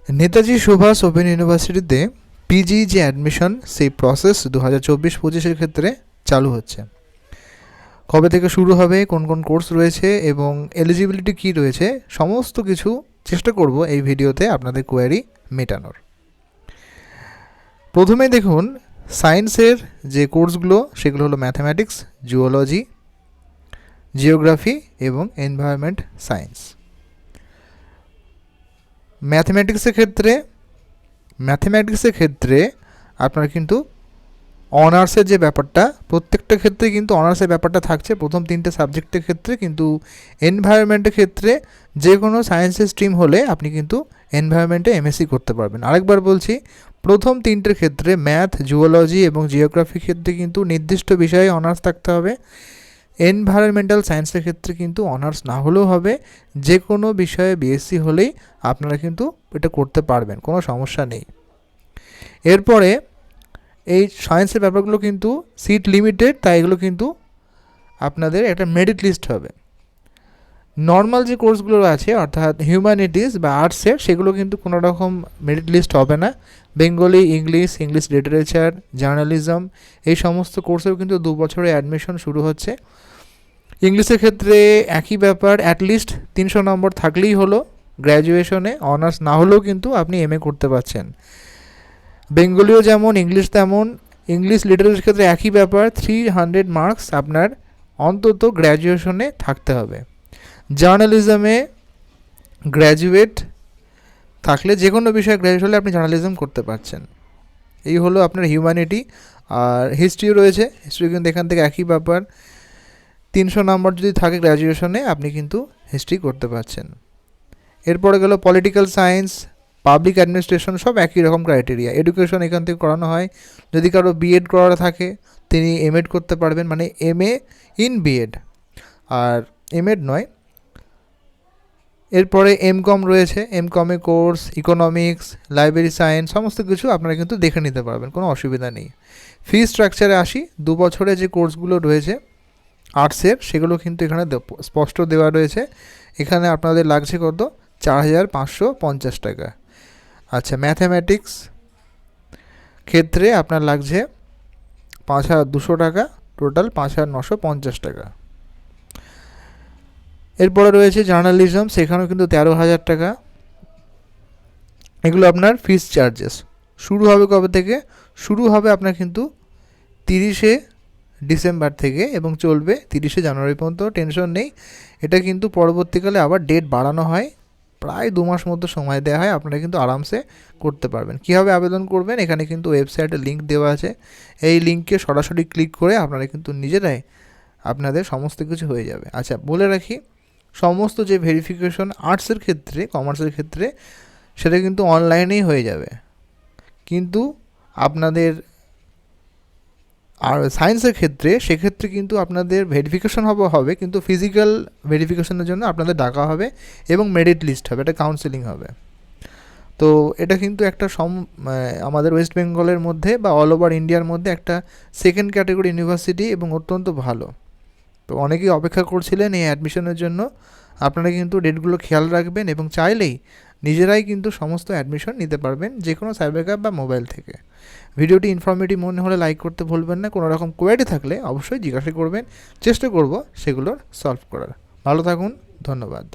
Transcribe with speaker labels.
Speaker 1: Netaji Subhash open ইউনিভার্সিটিতে PG যে admission সেই প্রসেস 2024-25 ক্ষেত্রে চালু হচ্ছে। কবে থেকে শুরু হবে, কোন কোন কোর্স রয়েছে এবং এলিজিবিলিটি কী রয়েছে, সমস্ত কিছু চেষ্টা করব এই ভিডিওতে আপনাদের কোয়ারি মেটানোর। প্রথমে দেখুন, সায়েন্সের যে কোর্সগুলো সেগুলো হলো ম্যাথামেটিক্স, জুওলজি, জিওগ্রাফি এবং এনভায়রনমেন্ট সায়েন্স। ম্যাথমেটিক্সের ক্ষেত্রে আপনার কিন্তু অনার্সের যে ব্যাপারটা, প্রত্যেকটা ক্ষেত্রে কিন্তু অনার্সের ব্যাপারটা থাকছে প্রথম 3টে সাবজেক্টের ক্ষেত্রে। কিন্তু এনভায়রনমেন্টের ক্ষেত্রে যে কোনো সায়েন্সের স্ট্রিম হলে আপনি কিন্তু এনভায়রনমেন্টে এমএসসি করতে পারবেন। আরেকবার বলছি, প্রথম 3টের ক্ষেত্রে ম্যাথ, জুওলজি এবং জিওগ্রাফির ক্ষেত্রে কিন্তু নির্দিষ্ট বিষয়ে অনার্স থাকতে হবে। এনভায়রনমেন্টাল সায়েন্সের ক্ষেত্রে কিন্তু অনার্স না হলেও হবে, যে কোনো বিষয়ে বিএসসি হলেই আপনারা কিন্তু এটা করতে পারবেন, কোনো সমস্যা নেই। এরপরে এই সায়েন্সের ব্যাপারগুলো কিন্তু সিট লিমিটেড, তাই এগুলো কিন্তু আপনাদের একটা মেরিট লিস্ট হবে। নর্মাল যে কোর্সগুলো আছে অর্থাৎ হিউম্যানিটিস বা আর্টসের, সেগুলো কিন্তু কোনো রকম মেরিট লিস্ট হবে না। বেঙ্গলি, ইংলিশ লিটারেচার, জার্নালিজম, এই সমস্ত কোর্সেও কিন্তু 2 বছরে অ্যাডমিশন শুরু হচ্ছে। ইংলিশের ক্ষেত্রে একই ব্যাপার, অ্যাটলিস্ট 300 নম্বর থাকলেই হলো গ্র্যাজুয়েশনে, অনার্স না হলেও কিন্তু আপনি এমএ করতে পারছেন। বেঙ্গলিও যেমন, ইংলিশ তেমন। ইংলিশ লিটারেচারের ক্ষেত্রে একই ব্যাপার, 300 মার্কস আপনার অন্তত গ্র্যাজুয়েশনে থাকতে হবে। জার্নালিজমে গ্র্যাজুয়েট থাকলে, যে কোনো বিষয়ে গ্র্যাজুয়েট হলে আপনি জার্নালিজম করতে পারছেন। এই হলো আপনার হিউম্যানিটি। আর হিস্ট্রিও রয়েছে, হিস্ট্রি কিন্তু এখান থেকে একই ব্যাপার, 300 নম্বর যদি থাকে গ্র্যাজুয়েশনে আপনি কিন্তু হিস্ট্রি করতে পারছেন। এরপরে গেল পলিটিক্যাল সায়েন্স, পাবলিক অ্যাডমিনিস্ট্রেশন, সব একই রকম ক্রাইটেরিয়া। এডুকেশন এখান থেকে করানো হয়। যদি কারো বিএড করা থাকে তিনি এমএড করতে পারবেন, মানে এমএ ইন বিএড, আর এমএড নয়। এরপরে এমকম রয়েছে, এমকমে কোর্স, ইকোনমিক্স, লাইব্রেরি সায়েন্স, সমস্ত কিছু আপনারা কিন্তু দেখে নিতে পারবেন, কোনো অসুবিধা নেই। ফি স্ট্রাকচারে আসি, 2 বছরে যে কোর্সগুলো রয়েছে আর্টসের, সেগুলো কিন্তু এখানে স্পষ্ট দেওয়া রয়েছে। এখানে আপনাদের লাগছে কত, 4,550 টাকা। আচ্ছা, ম্যাথামেটিক্স ক্ষেত্রে আপনার লাগছে 5,200 টাকা, টোটাল 5,950 টাকা। এরপরে রয়েছে জার্নালিজম, সেখানেও কিন্তু 13,000 টাকা। এগুলো আপনার ফিস চার্জেস। শুরু হবে কবে থেকে? শুরু হবে আপনার কিন্তু 30শে ডিসেম্বর থেকে এবং চলবে 30শে জানুয়ারি পর্যন্ত। টেনশন নেই, এটা কিন্তু পরবর্তীকালে আবার ডেট বাড়ানো হয়, প্রায় 2 মাস মতো সময় দেওয়া হয়, আপনারা কিন্তু আরামসে করতে পারবেন। কীভাবে আবেদন করবেন, এখানে কিন্তু ওয়েবসাইটে লিঙ্ক দেওয়া আছে, এই লিঙ্কে সরাসরি ক্লিক করে আপনারা কিন্তু নিজেরাই আপনাদের সমস্ত কিছু হয়ে যাবে। আচ্ছা, বলে রাখি, সমস্ত যে ভেরিফিকেশন আর্টসের ক্ষেত্রে, কমার্সের ক্ষেত্রে সেটা কিন্তু অনলাইনেই হয়ে যাবে, কিন্তু আপনাদের আর সায়েন্সের ক্ষেত্রে সেক্ষেত্রে কিন্তু আপনাদের ভেরিফিকেশন হবে, কিন্তু ফিজিক্যাল ভেরিফিকেশনের জন্য আপনাদের ডাকা হবে এবং মেরিট লিস্ট হবে, এটা কাউন্সেলিং হবে। তো এটা কিন্তু একটা আমাদের ওয়েস্ট বেঙ্গলের মধ্যে বা অল ওভার ইন্ডিয়ার মধ্যে একটা সেকেন্ড ক্যাটাগরি ইউনিভার্সিটি এবং অত্যন্ত ভালো। তো অনেকেই অপেক্ষা করছিলেন এই অ্যাডমিশনের জন্য। আপনারা কিন্তু ডেটগুলো খেয়াল রাখবেন এবং চাইলেই নিজেরাই কিন্তু সমস্ত অ্যাডমিশন নিতে পারবেন, যে কোনো সাইবার ক্যাফে বা মোবাইল থেকে। ভিডিওটি ইনফরমেটিভ মনে হলে লাইক করতে ভুলবেন না। কোনো রকম কোয়ারি থাকলে অবশ্যই জিজ্ঞাসা করবেন, চেষ্টা করব সেগুলোর সলভ করার। ভালো থাকুন, ধন্যবাদ।